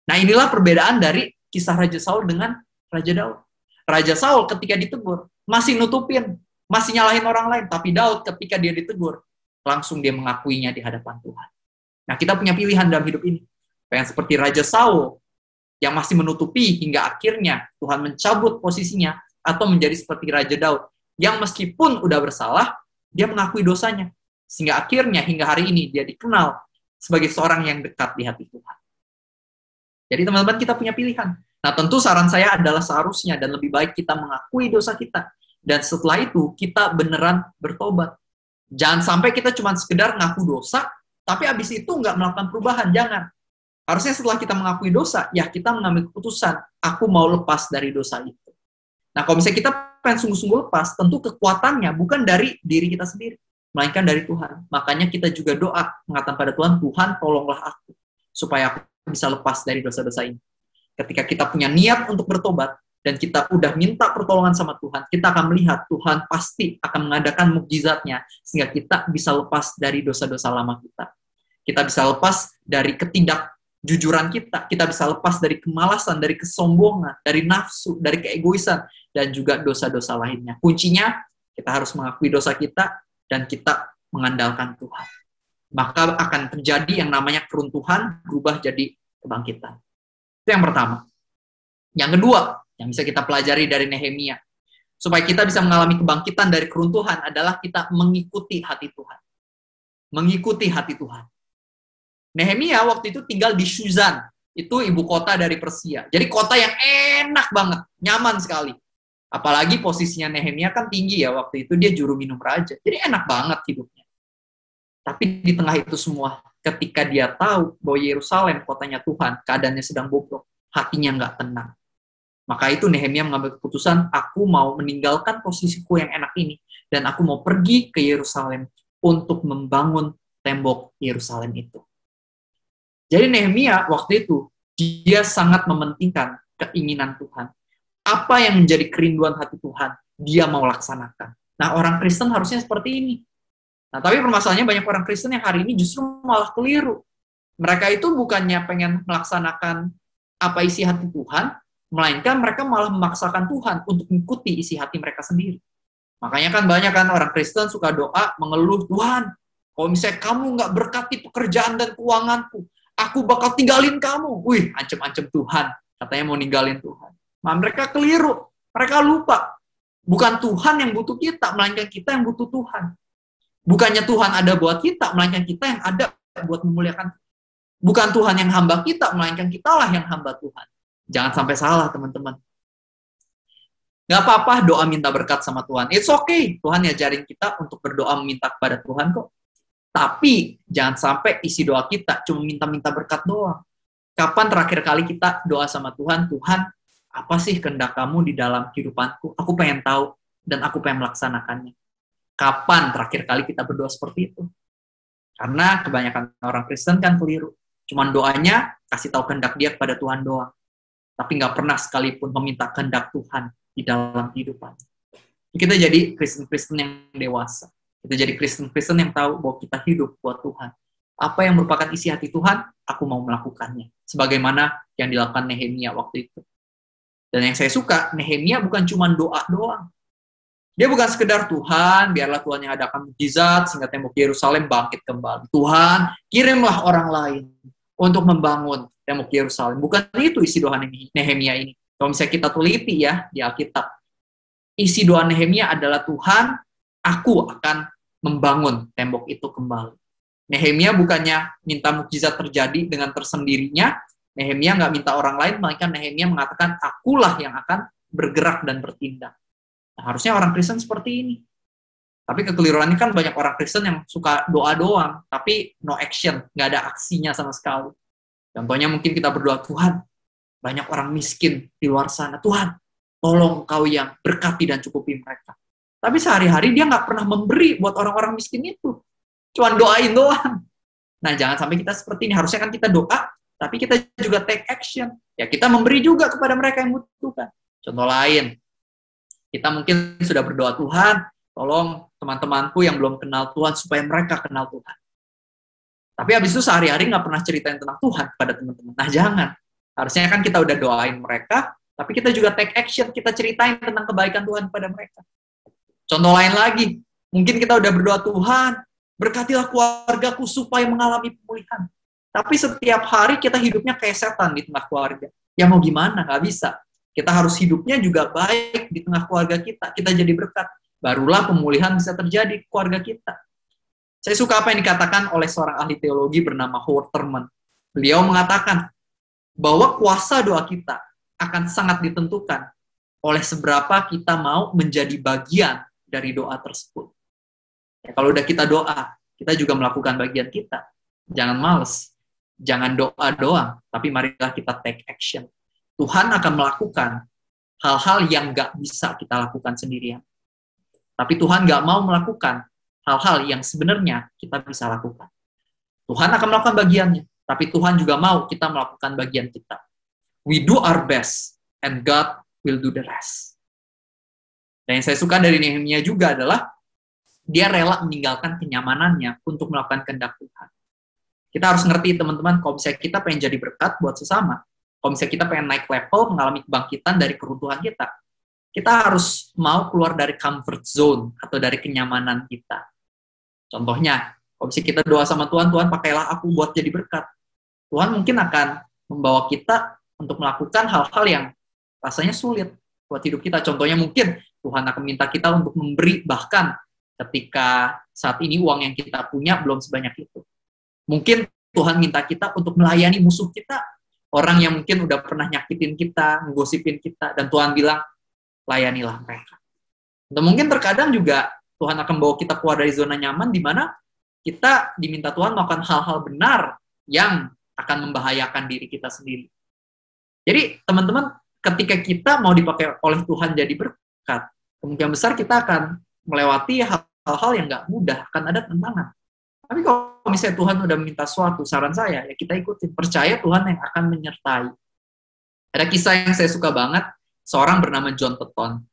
Nah, inilah perbedaan dari kisah Raja Saul dengan Raja Daud. Raja Saul ketika ditegur, masih nutupin, masih nyalahin orang lain. Tapi Daud ketika dia ditegur, langsung dia mengakuinya di hadapan Tuhan. Nah, kita punya pilihan dalam hidup ini. Pengen seperti Raja Saul, yang masih menutupi hingga akhirnya Tuhan mencabut posisinya, atau menjadi seperti Raja Daud, yang meskipun udah bersalah, dia mengakui dosanya. Sehingga akhirnya hingga hari ini dia dikenal sebagai seorang yang dekat di hati Tuhan. Jadi teman-teman, kita punya pilihan. Nah, tentu saran saya adalah seharusnya dan lebih baik kita mengakui dosa kita. Dan setelah itu kita beneran bertobat. Jangan sampai kita cuma sekedar ngaku dosa, tapi abis itu nggak melakukan perubahan. Jangan. Harusnya setelah kita mengakui dosa, ya kita mengambil keputusan, aku mau lepas dari dosa itu. Nah, kalau misalnya kita pengen sungguh-sungguh lepas, tentu kekuatannya bukan dari diri kita sendiri, melainkan dari Tuhan. Makanya kita juga doa, mengatakan pada Tuhan, Tuhan tolonglah aku, supaya aku bisa lepas dari dosa-dosa ini. Ketika kita punya niat untuk bertobat, dan kita udah minta pertolongan sama Tuhan, kita akan melihat Tuhan pasti akan mengadakan mukjizatnya, sehingga kita bisa lepas dari dosa-dosa lama kita. Kita bisa lepas dari ketidakjujuran kita bisa lepas dari kemalasan, dari kesombongan, dari nafsu, dari keegoisan, dan juga dosa-dosa lainnya. Kuncinya, kita harus mengakui dosa kita, dan kita mengandalkan Tuhan. Maka akan terjadi yang namanya keruntuhan, berubah jadi kebangkitan. Itu yang pertama. Yang kedua, yang bisa kita pelajari dari Nehemia, supaya kita bisa mengalami kebangkitan dari keruntuhan adalah kita mengikuti hati Tuhan. Mengikuti hati Tuhan. Nehemia waktu itu tinggal di Shuzan, itu ibu kota dari Persia. Jadi kota yang enak banget, nyaman sekali. Apalagi posisinya Nehemia kan tinggi ya, waktu itu dia juru minum raja. Jadi enak banget hidupnya. Tapi di tengah itu semua, ketika dia tahu bahwa Yerusalem, kotanya Tuhan, keadaannya sedang bobrok, hatinya nggak tenang. Maka itu Nehemia mengambil keputusan, aku mau meninggalkan posisiku yang enak ini, dan aku mau pergi ke Yerusalem untuk membangun tembok Yerusalem itu. Jadi Nehemia waktu itu, dia sangat mementingkan keinginan Tuhan. Apa yang menjadi kerinduan hati Tuhan, dia mau laksanakan. Nah, orang Kristen harusnya seperti ini. Nah, tapi permasalahannya banyak orang Kristen yang hari ini justru malah keliru. Mereka itu bukannya pengen melaksanakan apa isi hati Tuhan, melainkan mereka malah memaksakan Tuhan untuk mengikuti isi hati mereka sendiri. Makanya kan banyak kan orang Kristen suka doa, mengeluh, Tuhan, kalau misalnya kamu nggak berkati pekerjaan dan keuanganku, aku bakal tinggalin kamu. Wih, ancam-ancam Tuhan. Katanya mau ninggalin Tuhan. Nah, mereka keliru. Mereka lupa. Bukan Tuhan yang butuh kita, melainkan kita yang butuh Tuhan. Bukannya Tuhan ada buat kita, melainkan kita yang ada buat memuliakan. Bukan Tuhan yang hamba kita, melainkan kitalah yang hamba Tuhan. Jangan sampai salah, teman-teman. Gak apa-apa doa minta berkat sama Tuhan. It's okay. Tuhan ngajarin kita untuk berdoa meminta kepada Tuhan kok. Tapi jangan sampai isi doa kita cuma minta-minta berkat doang. Kapan terakhir kali kita doa sama Tuhan, Tuhan, apa sih kehendak kamu di dalam kehidupanku? Aku pengen tahu dan aku pengen melaksanakannya. Kapan terakhir kali kita berdoa seperti itu? Karena kebanyakan orang Kristen kan keliru. Cuman doanya kasih tahu kehendak dia kepada Tuhan doang. Tapi nggak pernah sekalipun meminta kehendak Tuhan di dalam kehidupan. Kita jadi Kristen-Kristen yang dewasa. Kita jadi Kristen-Kristen yang tahu bahwa kita hidup buat Tuhan. Apa yang merupakan isi hati Tuhan, aku mau melakukannya. Sebagaimana yang dilakukan Nehemia waktu itu. Dan yang saya suka, Nehemia bukan cuma doa doang. Dia bukan sekedar Tuhan, biarlah Tuhan yang adakan mukjizat, sehingga tembok Yerusalem bangkit kembali. Tuhan, kirimlah orang lain untuk membangun tembok Yerusalem. Bukan itu isi doa Nehemia ini. Kalau misalnya kita teliti ya di Alkitab, isi doa Nehemia adalah Tuhan, aku akan membangun tembok itu kembali. Nehemia bukannya minta mukjizat terjadi dengan tersendirinya, Nehemia nggak minta orang lain, melainkan Nehemia mengatakan, akulah yang akan bergerak dan bertindak. Nah, harusnya orang Kristen seperti ini. Tapi kekeliruannya kan banyak orang Kristen yang suka doa doang, tapi no action, nggak ada aksinya sama sekali. Contohnya mungkin kita berdoa, Tuhan, banyak orang miskin di luar sana. Tuhan, tolong Kau yang berkati dan cukupi mereka. Tapi sehari-hari dia nggak pernah memberi buat orang-orang miskin itu. Cuman doain doang. Nah, jangan sampai kita seperti ini. Harusnya kan kita doa, tapi kita juga take action. Ya, kita memberi juga kepada mereka yang membutuhkan. Contoh lain, kita mungkin sudah berdoa, Tuhan, tolong teman-temanku yang belum kenal Tuhan supaya mereka kenal Tuhan. Tapi habis itu sehari-hari nggak pernah ceritain tentang Tuhan kepada teman-teman. Nah, jangan. Harusnya kan kita udah doain mereka, tapi kita juga take action, kita ceritain tentang kebaikan Tuhan kepada mereka. Contoh lain lagi, mungkin kita udah berdoa, Tuhan, berkatilah keluargaku supaya mengalami pemulihan. Tapi setiap hari kita hidupnya kayak setan di tengah keluarga. Ya mau gimana, nggak bisa. Kita harus hidupnya juga baik di tengah keluarga kita. Kita jadi berkat. Barulah pemulihan bisa terjadi di keluarga kita. Saya suka apa yang dikatakan oleh seorang ahli teologi bernama Howard Thurman. Beliau mengatakan bahwa kuasa doa kita akan sangat ditentukan oleh seberapa kita mau menjadi bagian dari doa tersebut. Ya, kalau udah kita doa, kita juga melakukan bagian kita. Jangan males. Jangan doa doang, tapi marilah kita take action. Tuhan akan melakukan hal-hal yang nggak bisa kita lakukan sendirian. Tapi Tuhan nggak mau melakukan hal-hal yang sebenarnya kita bisa lakukan. Tuhan akan melakukan bagiannya, tapi Tuhan juga mau kita melakukan bagian kita. We do our best, and God will do the rest. Dan yang saya suka dari Nehemia juga adalah dia rela meninggalkan kenyamanannya untuk melakukan kehendak Tuhan. Kita harus ngerti, teman-teman, kalau misalnya kita pengen jadi berkat buat sesama, kalau misalnya kita pengen naik level, mengalami kebangkitan dari keruntuhan kita harus mau keluar dari comfort zone atau dari kenyamanan kita. Contohnya, kalau misalnya kita doa sama Tuhan, Tuhan pakailah aku buat jadi berkat. Tuhan mungkin akan membawa kita untuk melakukan hal-hal yang rasanya sulit buat hidup kita. Contohnya mungkin Tuhan akan minta kita untuk memberi, bahkan ketika saat ini uang yang kita punya belum sebanyak itu. Mungkin Tuhan minta kita untuk melayani musuh kita, orang yang mungkin udah pernah nyakitin kita, ngegosipin kita, dan Tuhan bilang, layanilah mereka. Dan mungkin terkadang juga Tuhan akan bawa kita keluar dari zona nyaman, di mana kita diminta Tuhan melakukan hal-hal benar yang akan membahayakan diri kita sendiri. Jadi, teman-teman, ketika kita mau dipakai oleh Tuhan jadi berkat, kemungkinan besar kita akan melewati hal-hal yang nggak mudah, akan ada tantangan. Tapi kalau misalnya Tuhan udah minta suatu, saran saya, ya kita ikutin. Percaya Tuhan yang akan menyertai. Ada kisah yang saya suka banget, seorang bernama John Peton.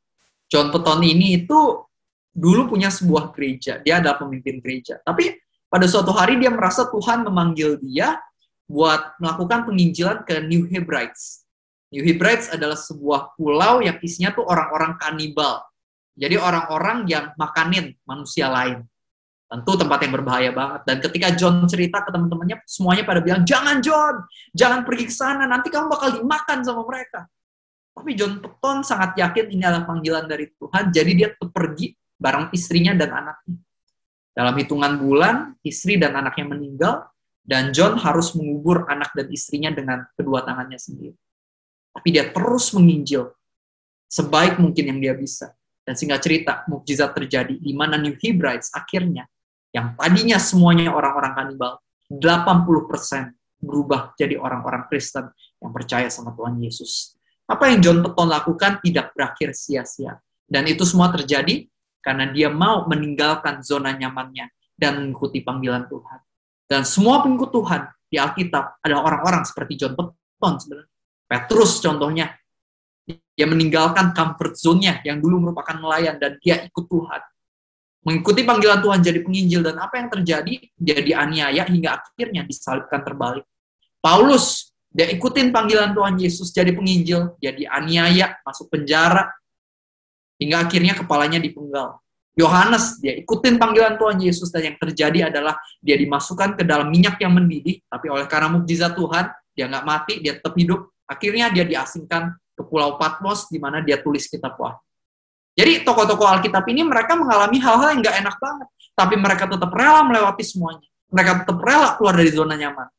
John Peton ini itu dulu punya sebuah gereja, dia adalah pemimpin gereja. Tapi pada suatu hari dia merasa Tuhan memanggil dia buat melakukan penginjilan ke New Hebrides. New Hebrides adalah sebuah pulau yang isinya tuh orang-orang kanibal. Jadi orang-orang yang makanin manusia lain. Tentu tempat yang berbahaya banget. Dan ketika John cerita ke teman-temannya, semuanya pada bilang, jangan John, jangan pergi ke sana, nanti kamu bakal dimakan sama mereka. Tapi John Peton sangat yakin ini adalah panggilan dari Tuhan, jadi dia tetap pergi bareng istrinya dan anaknya. Dalam hitungan bulan, istri dan anaknya meninggal, dan John harus mengubur anak dan istrinya dengan kedua tangannya sendiri. Tapi dia terus menginjil sebaik mungkin yang dia bisa. Dan singkat cerita, mukjizat terjadi di mana New Hebrides akhirnya, yang tadinya semuanya orang-orang kanibal, 80% berubah jadi orang-orang Kristen yang percaya sama Tuhan Yesus. Apa yang John Peton lakukan tidak berakhir sia-sia. Dan itu semua terjadi karena dia mau meninggalkan zona nyamannya dan mengikuti panggilan Tuhan. Dan semua pengikut Tuhan di Alkitab adalah orang-orang seperti John Peton sebenarnya. Petrus contohnya, dia meninggalkan comfort zone-nya yang dulu merupakan nelayan dan dia ikut Tuhan. Mengikuti panggilan Tuhan jadi penginjil, dan apa yang terjadi? Dia dianiaya hingga akhirnya disalibkan terbalik. Paulus, dia ikutin panggilan Tuhan Yesus jadi penginjil, dia dianiaya, masuk penjara, hingga akhirnya kepalanya dipenggal. Yohanes, dia ikutin panggilan Tuhan Yesus, dan yang terjadi adalah dia dimasukkan ke dalam minyak yang mendidih, tapi oleh karena mukjizat Tuhan, dia nggak mati, dia tetap hidup. Akhirnya dia diasingkan ke Pulau Patmos, di mana dia tulis kitab Wahyu. Jadi tokoh-tokoh Alkitab ini mereka mengalami hal-hal yang nggak enak banget, tapi mereka tetap rela melewati semuanya. Mereka tetap rela keluar dari zona nyaman.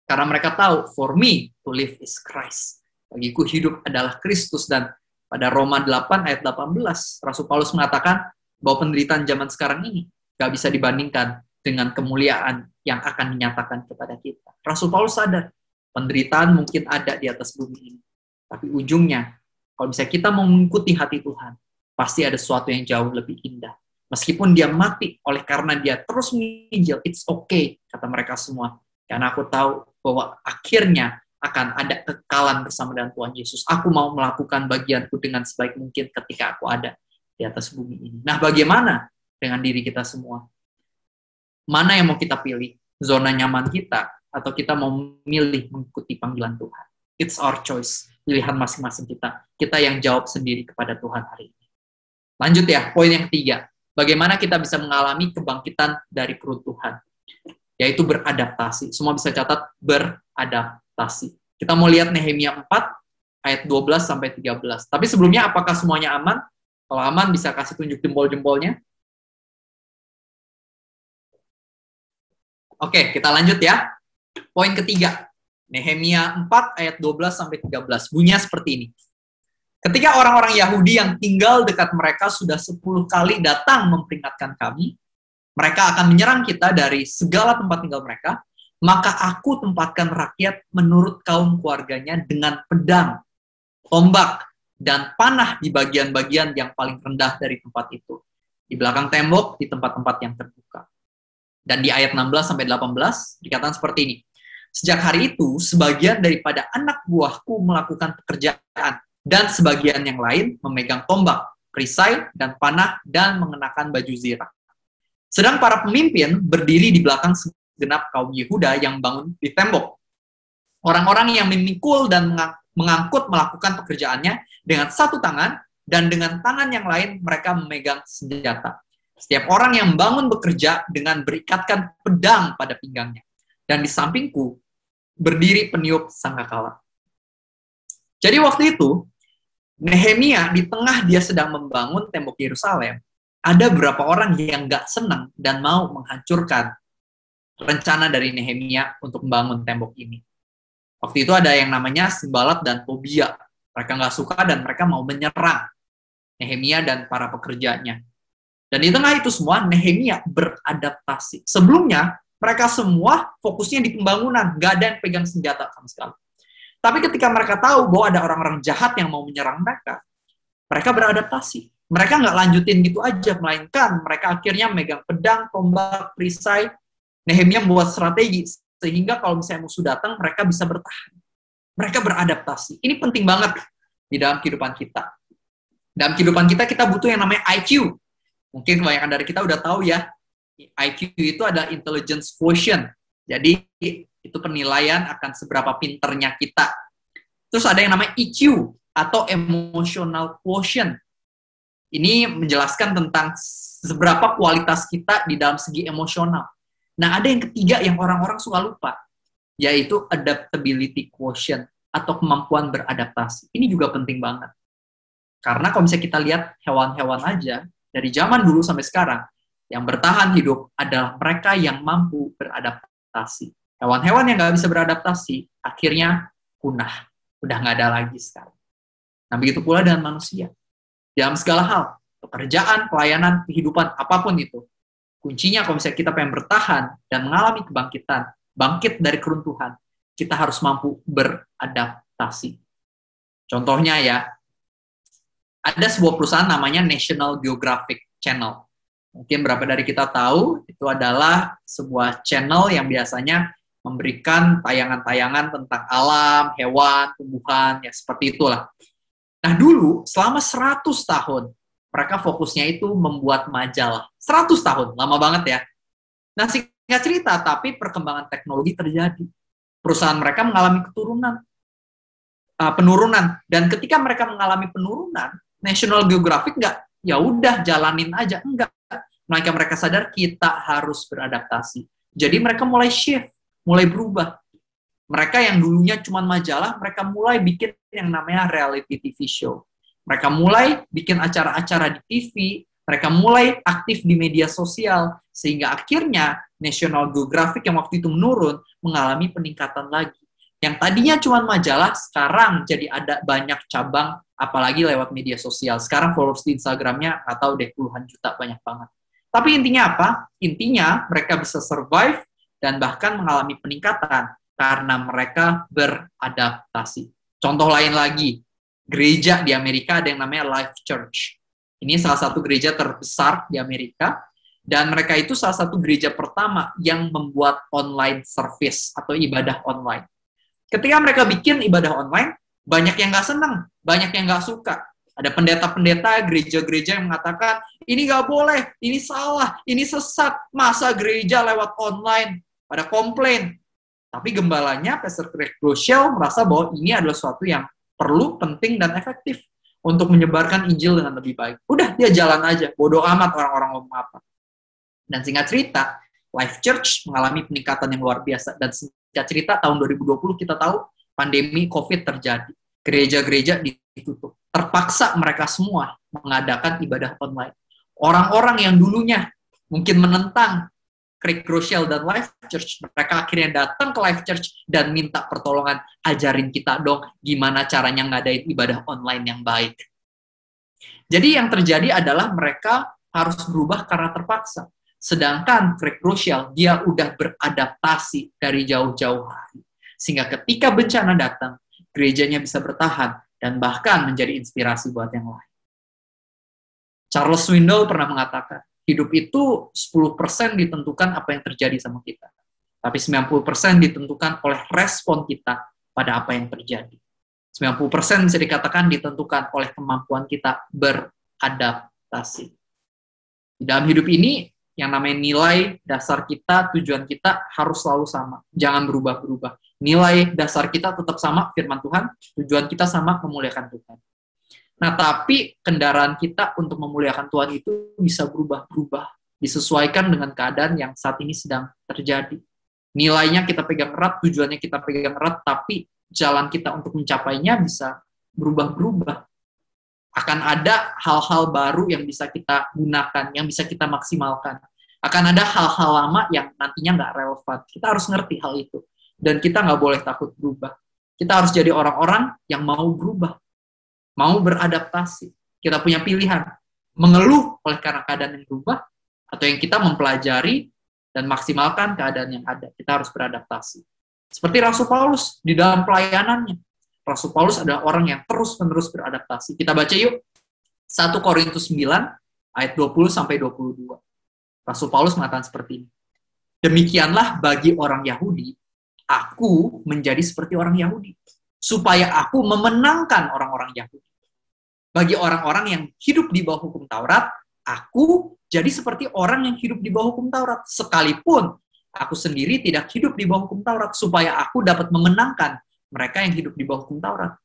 Karena mereka tahu, for me to live is Christ. Bagiku hidup adalah Kristus. Dan pada Roma 8 ayat 18, Rasul Paulus mengatakan bahwa penderitaan zaman sekarang ini nggak bisa dibandingkan dengan kemuliaan yang akan dinyatakan kepada kita. Rasul Paulus sadar, penderitaan mungkin ada di atas bumi ini. Tapi ujungnya, kalau misalnya kita mau mengikuti hati Tuhan, pasti ada sesuatu yang jauh lebih indah. Meskipun dia mati oleh karena dia terus menginjil, it's okay, kata mereka semua. Karena aku tahu bahwa akhirnya akan ada kekekalan bersama dengan Tuhan Yesus. Aku mau melakukan bagianku dengan sebaik mungkin ketika aku ada di atas bumi ini. Nah, bagaimana dengan diri kita semua? Mana yang mau kita pilih? Zona nyaman kita, atau kita mau memilih mengikuti panggilan Tuhan? It's our choice. Pilihan masing-masing kita. Kita yang jawab sendiri kepada Tuhan hari ini. Lanjut ya, poin yang ketiga. Bagaimana kita bisa mengalami kebangkitan dari keruntuhan? Yaitu beradaptasi. Semua bisa catat, beradaptasi. Kita mau lihat Nehemia 4, ayat 12-13. Tapi sebelumnya, apakah semuanya aman? Kalau aman, bisa kasih tunjuk jempol-jempolnya. Oke, kita lanjut ya. Poin ketiga. Nehemia 4 ayat 12-13. Bunyinya seperti ini. Ketika orang-orang Yahudi yang tinggal dekat mereka sudah 10 kali datang memperingatkan kami, mereka akan menyerang kita dari segala tempat tinggal mereka, maka aku tempatkan rakyat menurut kaum keluarganya dengan pedang, tombak, dan panah di bagian-bagian yang paling rendah dari tempat itu. Di belakang tembok, di tempat-tempat yang terbuka. Dan di ayat 16-18 dikatakan seperti ini. Sejak hari itu, sebagian daripada anak buahku melakukan pekerjaan, dan sebagian yang lain memegang tombak, perisai, dan panah, dan mengenakan baju zirah. Sedang para pemimpin berdiri di belakang segenap kaum Yehuda yang bangun di tembok. Orang-orang yang memikul dan mengangkut melakukan pekerjaannya dengan satu tangan, dan dengan tangan yang lain mereka memegang senjata. Setiap orang yang bangun bekerja dengan berikatkan pedang pada pinggangnya. Dan di sampingku berdiri peniup sangkakala. Jadi waktu itu, Nehemia di tengah dia sedang membangun tembok Yerusalem, ada beberapa orang yang gak senang dan mau menghancurkan rencana dari Nehemia untuk membangun tembok ini. Waktu itu ada yang namanya Sanballat dan Tobia. Mereka gak suka dan mereka mau menyerang Nehemia dan para pekerjanya. Dan di tengah itu semua, Nehemia beradaptasi. Sebelumnya, mereka semua fokusnya di pembangunan, gak ada yang pegang senjata sama sekali. Tapi ketika mereka tahu bahwa ada orang-orang jahat yang mau menyerang mereka, mereka beradaptasi. Mereka nggak lanjutin gitu aja, melainkan mereka akhirnya megang pedang, tombak, perisai. Nehemia membuat strategi, sehingga kalau misalnya musuh datang, mereka bisa bertahan. Mereka beradaptasi. Ini penting banget di dalam kehidupan kita. Dalam kehidupan kita, kita butuh yang namanya IQ. Mungkin kebanyakan dari kita udah tahu ya, IQ itu ada intelligence quotient. Jadi, itu penilaian akan seberapa pinternya kita. Terus ada yang namanya EQ atau emotional quotient. Ini menjelaskan tentang seberapa kualitas kita di dalam segi emosional. Nah, ada yang ketiga yang orang-orang suka lupa, yaitu adaptability quotient atau kemampuan beradaptasi. Ini juga penting banget. Karena kalau misalnya kita lihat hewan-hewan aja, dari zaman dulu sampai sekarang, yang bertahan hidup adalah mereka yang mampu beradaptasi. Hewan-hewan yang nggak bisa beradaptasi, akhirnya punah. Udah nggak ada lagi sekarang. Nah, begitu pula dengan manusia. Dalam segala hal, pekerjaan, pelayanan, kehidupan, apapun itu. Kuncinya kalau misalnya kita pengen bertahan dan mengalami kebangkitan, bangkit dari keruntuhan, kita harus mampu beradaptasi. Contohnya ya, ada sebuah perusahaan namanya National Geographic Channel. Mungkin beberapa dari kita tahu, itu adalah sebuah channel yang biasanya memberikan tayangan-tayangan tentang alam, hewan, tumbuhan, ya seperti itulah. Nah dulu, selama 100 tahun, mereka fokusnya itu membuat majalah. 100 tahun, lama banget ya. Nah singkat cerita, tapi perkembangan teknologi terjadi. Perusahaan mereka mengalami penurunan. Dan ketika mereka mengalami penurunan, National Geographic nggak, ya udah jalanin aja. Enggak. Melainkan mereka sadar kita harus beradaptasi. Jadi mereka mulai shift, mulai berubah. Mereka yang dulunya cuma majalah, mereka mulai bikin yang namanya reality TV show. Mereka mulai bikin acara-acara di TV, mereka mulai aktif di media sosial, sehingga akhirnya National Geographic yang waktu itu menurun, mengalami peningkatan lagi. Yang tadinya cuma majalah, sekarang jadi ada banyak cabang, apalagi lewat media sosial. Sekarang followers di Instagramnya, nggak tahu deh, puluhan juta, banyak banget. Tapi intinya apa? Intinya mereka bisa survive, dan bahkan mengalami peningkatan karena mereka beradaptasi. Contoh lain lagi, gereja di Amerika ada yang namanya Life Church. Ini salah satu gereja terbesar di Amerika, dan mereka itu salah satu gereja pertama yang membuat online service atau ibadah online. Ketika mereka bikin ibadah online, banyak yang nggak senang, banyak yang nggak suka. Ada pendeta-pendeta, gereja-gereja yang mengatakan, ini nggak boleh, ini salah, ini sesat, masa gereja lewat online. Pada komplain. Tapi gembalanya, Pastor Craig Groeschel, merasa bahwa ini adalah sesuatu yang perlu, penting, dan efektif untuk menyebarkan Injil dengan lebih baik. Udah, dia jalan aja. Bodoh amat orang-orang ngomong apa. Dan singkat cerita, Life Church mengalami peningkatan yang luar biasa. Dan singkat cerita, tahun 2020 kita tahu, pandemi COVID terjadi. Gereja-gereja ditutup. Terpaksa mereka semua mengadakan ibadah online. Orang-orang yang dulunya mungkin menentang Creek Rochelle dan Life Church, mereka akhirnya datang ke Life Church dan minta pertolongan, ajarin kita dong gimana caranya ngadain ibadah online yang baik. Jadi yang terjadi adalah mereka harus berubah karena terpaksa. Sedangkan Creek Rochelle, dia udah beradaptasi dari jauh-jauh hari. Sehingga ketika bencana datang, gerejanya bisa bertahan dan bahkan menjadi inspirasi buat yang lain. Charles Swindoll pernah mengatakan, hidup itu 10% ditentukan apa yang terjadi sama kita. Tapi 90% ditentukan oleh respon kita pada apa yang terjadi. 90% bisa dikatakan ditentukan oleh kemampuan kita beradaptasi. Di dalam hidup ini, yang namanya nilai dasar kita, tujuan kita harus selalu sama. Jangan berubah-berubah. Nilai dasar kita tetap sama, firman Tuhan. Tujuan kita sama, memuliakan Tuhan. Nah, tapi kendaraan kita untuk memuliakan Tuhan itu bisa berubah-berubah, disesuaikan dengan keadaan yang saat ini sedang terjadi. Nilainya kita pegang erat, tujuannya kita pegang erat, tapi jalan kita untuk mencapainya bisa berubah-berubah. Akan ada hal-hal baru yang bisa kita gunakan, yang bisa kita maksimalkan. Akan ada hal-hal lama yang nantinya nggak relevan. Kita harus ngerti hal itu. Dan kita nggak boleh takut berubah. Kita harus jadi orang-orang yang mau berubah. Mau beradaptasi. Kita punya pilihan. Mengeluh oleh karena keadaan yang berubah, atau yang kita mempelajari dan maksimalkan keadaan yang ada. Kita harus beradaptasi. Seperti Rasul Paulus di dalam pelayanannya. Rasul Paulus adalah orang yang terus-menerus beradaptasi. Kita baca yuk. 1 Korintus 9, ayat 20-22. Rasul Paulus mengatakan seperti ini. Demikianlah bagi orang Yahudi, aku menjadi seperti orang Yahudi. Supaya aku memenangkan orang-orang Yahudi. Bagi orang-orang yang hidup di bawah hukum Taurat, aku jadi seperti orang yang hidup di bawah hukum Taurat. Sekalipun aku sendiri tidak hidup di bawah hukum Taurat, supaya aku dapat memenangkan mereka yang hidup di bawah hukum Taurat.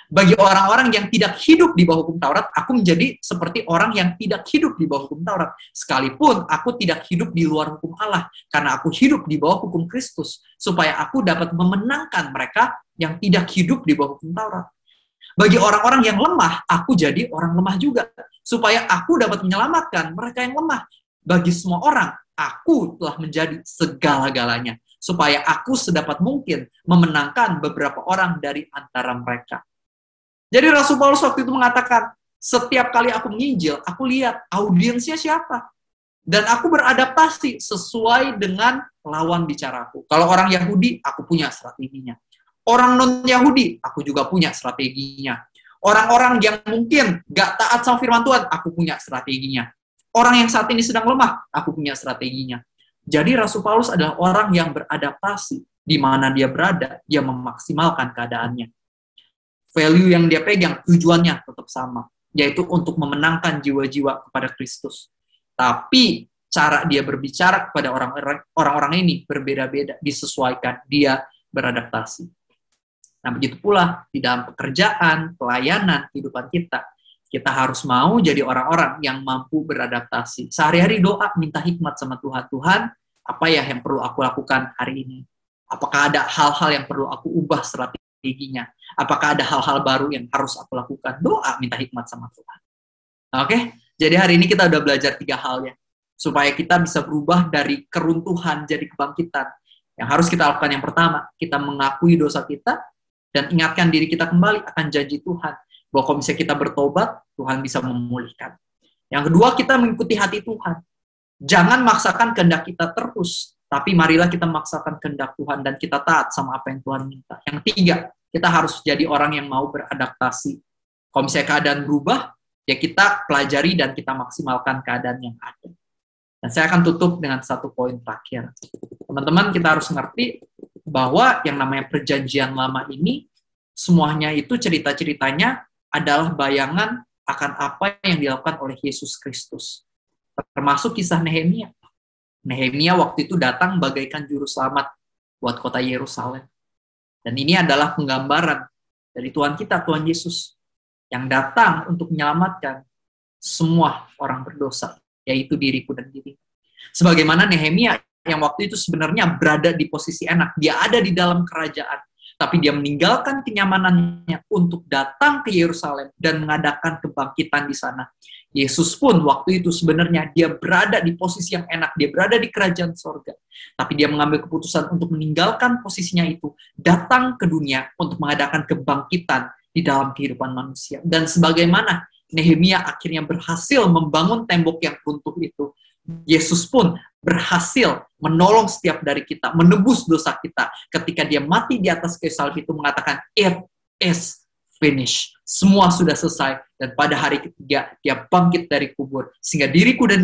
Bagi orang-orang yang tidak hidup di bawah hukum Taurat, aku menjadi seperti orang yang tidak hidup di bawah hukum Taurat. Sekalipun aku tidak hidup di luar hukum Allah, karena aku hidup di bawah hukum Kristus, supaya aku dapat memenangkan mereka yang tidak hidup di bawah hukum Taurat. Bagi orang-orang yang lemah, aku jadi orang lemah juga, supaya aku dapat menyelamatkan mereka yang lemah. Bagi semua orang, aku telah menjadi segala-galanya, supaya aku sedapat mungkin memenangkan beberapa orang dari antara mereka. Jadi Rasul Paulus waktu itu mengatakan, setiap kali aku menginjil, aku lihat audiensnya siapa. Dan aku beradaptasi sesuai dengan lawan bicaraku. Kalau orang Yahudi, aku punya strateginya. Orang non-Yahudi, aku juga punya strateginya. Orang-orang yang mungkin gak taat sama firman Tuhan, aku punya strateginya. Orang yang saat ini sedang lemah, aku punya strateginya. Jadi Rasul Paulus adalah orang yang beradaptasi. Di mana dia berada, dia memaksimalkan keadaannya. Value yang dia pegang, tujuannya tetap sama. Yaitu untuk memenangkan jiwa-jiwa kepada Kristus. Tapi cara dia berbicara kepada orang-orang ini berbeda-beda, disesuaikan, dia beradaptasi. Nah, begitu pula di dalam pekerjaan, pelayanan, kehidupan kita. Kita harus mau jadi orang-orang yang mampu beradaptasi. Sehari-hari doa, minta hikmat sama Tuhan. Tuhan, apa ya yang perlu aku lakukan hari ini? Apakah ada hal-hal yang perlu aku ubah strateginya? Apakah ada hal-hal baru yang harus aku lakukan? Doa, minta hikmat sama Tuhan. Oke? Jadi hari ini kita udah belajar 3 hal ya. Supaya kita bisa berubah dari keruntuhan jadi kebangkitan. Yang harus kita lakukan yang pertama, kita mengakui dosa kita, dan ingatkan diri kita kembali akan janji Tuhan. Bahwa kalau misalnya kita bertobat, Tuhan bisa memulihkan. Yang kedua, kita mengikuti hati Tuhan. Jangan maksakan kehendak kita terus, tapi marilah kita maksakan kehendak Tuhan dan kita taat sama apa yang Tuhan minta. Yang ketiga, kita harus jadi orang yang mau beradaptasi. Kalau misalnya keadaan berubah, ya kita pelajari dan kita maksimalkan keadaan yang ada. Dan saya akan tutup dengan 1 poin terakhir. Teman-teman, kita harus mengerti bahwa yang namanya perjanjian lama ini, semuanya itu cerita-ceritanya adalah bayangan akan apa yang dilakukan oleh Yesus Kristus. Termasuk kisah Nehemia. Nehemia waktu itu datang bagaikan juru selamat buat kota Yerusalem. Dan ini adalah penggambaran dari Tuhan kita, Tuhan Yesus, yang datang untuk menyelamatkan semua orang berdosa, yaitu diriku dan diri. Sebagaimana Nehemia yang waktu itu sebenarnya berada di posisi enak. Dia ada di dalam kerajaan. tapi dia meninggalkan kenyamanannya untuk datang ke Yerusalem dan mengadakan kebangkitan di sana. Yesus pun waktu itu sebenarnya dia berada di posisi yang enak, dia berada di kerajaan sorga. Tapi dia mengambil keputusan untuk meninggalkan posisinya itu, datang ke dunia untuk mengadakan kebangkitan di dalam kehidupan manusia. Dan sebagaimana Nehemia akhirnya berhasil membangun tembok yang runtuh itu, Yesus pun berhasil menolong setiap dari kita, menebus dosa kita. Ketika dia mati di atas kayu salib itu mengatakan, "It is finished." Semua sudah selesai. Dan pada hari ketiga, dia bangkit dari kubur. Sehingga diriku dan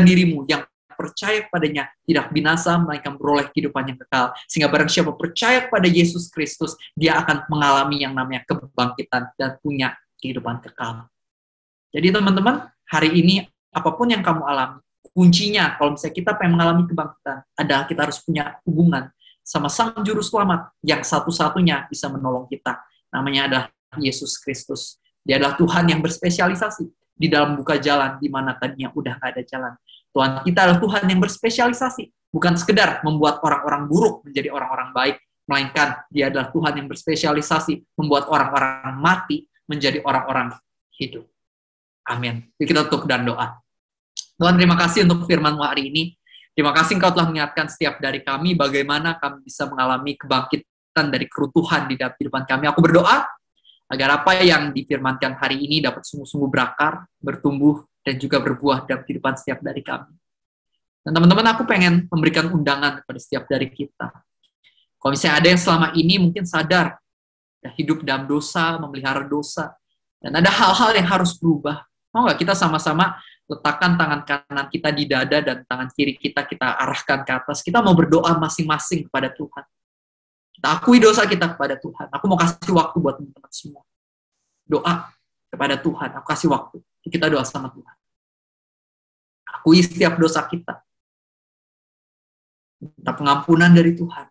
dirimu yang percaya kepadanya tidak binasa, melainkan beroleh kehidupan yang kekal. Sehingga barang siapa percaya kepada Yesus Kristus, dia akan mengalami yang namanya kebangkitan dan punya kehidupan kekal. Jadi teman-teman, hari ini apapun yang kamu alami, kuncinya kalau misalnya kita pengen mengalami kebangkitan adalah kita harus punya hubungan sama Sang Juru Selamat yang satu-satunya bisa menolong kita. Namanya adalah Yesus Kristus. Dia adalah Tuhan yang berspesialisasi di dalam buka jalan di mana tadinya udah gak ada jalan. Tuhan kita adalah Tuhan yang berspesialisasi, bukan sekedar membuat orang-orang buruk menjadi orang-orang baik, melainkan dia adalah Tuhan yang berspesialisasi membuat orang-orang mati menjadi orang-orang hidup. Amin. Kita tutup dan doa. Tuhan, terima kasih untuk firman-Mu hari ini. Terima kasih Engkau telah mengingatkan setiap dari kami bagaimana kami bisa mengalami kebangkitan dari keruntuhan di dalam kehidupan kami. Aku berdoa agar apa yang difirmankan hari ini dapat sungguh-sungguh berakar, bertumbuh, dan juga berbuah dalam kehidupan setiap dari kami. Dan teman-teman, aku pengen memberikan undangan kepada setiap dari kita. Kalau misalnya ada yang selama ini mungkin sadar hidup dalam dosa, memelihara dosa, dan ada hal-hal yang harus berubah. Mau nggak kita sama-sama letakkan tangan kanan kita di dada dan tangan kiri kita arahkan ke atas. Kita mau berdoa masing-masing kepada Tuhan. Kita akui dosa kita kepada Tuhan. Aku mau kasih waktu buat teman-teman semua. Doa kepada Tuhan. Aku kasih waktu. Kita doa sama Tuhan. Akui setiap dosa kita. Minta pengampunan dari Tuhan.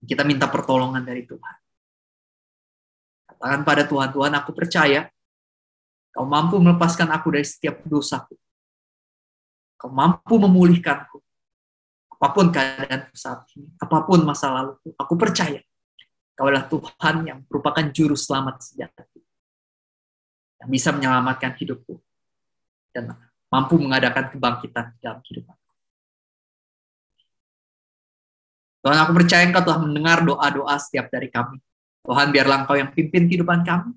Kita minta pertolongan dari Tuhan. Katakan pada Tuhan, Tuhan aku percaya Kau mampu melepaskan aku dari setiap dosaku. Kau mampu memulihkanku. Apapun keadaanku saat ini, apapun masa laluku, aku percaya Kau adalah Tuhan yang merupakan juru selamat sejati. Yang bisa menyelamatkan hidupku. Dan mampu mengadakan kebangkitan dalam kehidupanku. Tuhan, aku percaya Engkau telah mendengar doa-doa setiap dari kami. Tuhan, biarlah Engkau yang pimpin kehidupan kami.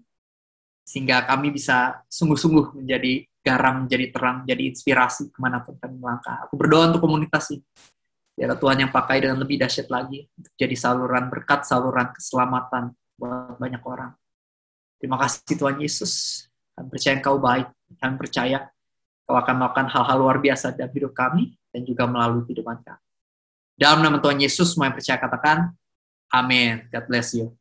Sehingga kami bisa sungguh-sungguh menjadi garam, menjadi terang, menjadi inspirasi kemanapun kami melangkah. Aku berdoa untuk komunitas ini. Biarlah Tuhan yang pakai dengan lebih dahsyat lagi, untuk jadi saluran berkat, saluran keselamatan buat banyak orang. Terima kasih Tuhan Yesus. Kami percaya Engkau baik. Kami percaya Kau akan melakukan hal-hal luar biasa dalam hidup kami, dan juga melalui kehidupan kami. Dalam nama Tuhan Yesus, semua yang percaya katakan, amin. God bless you.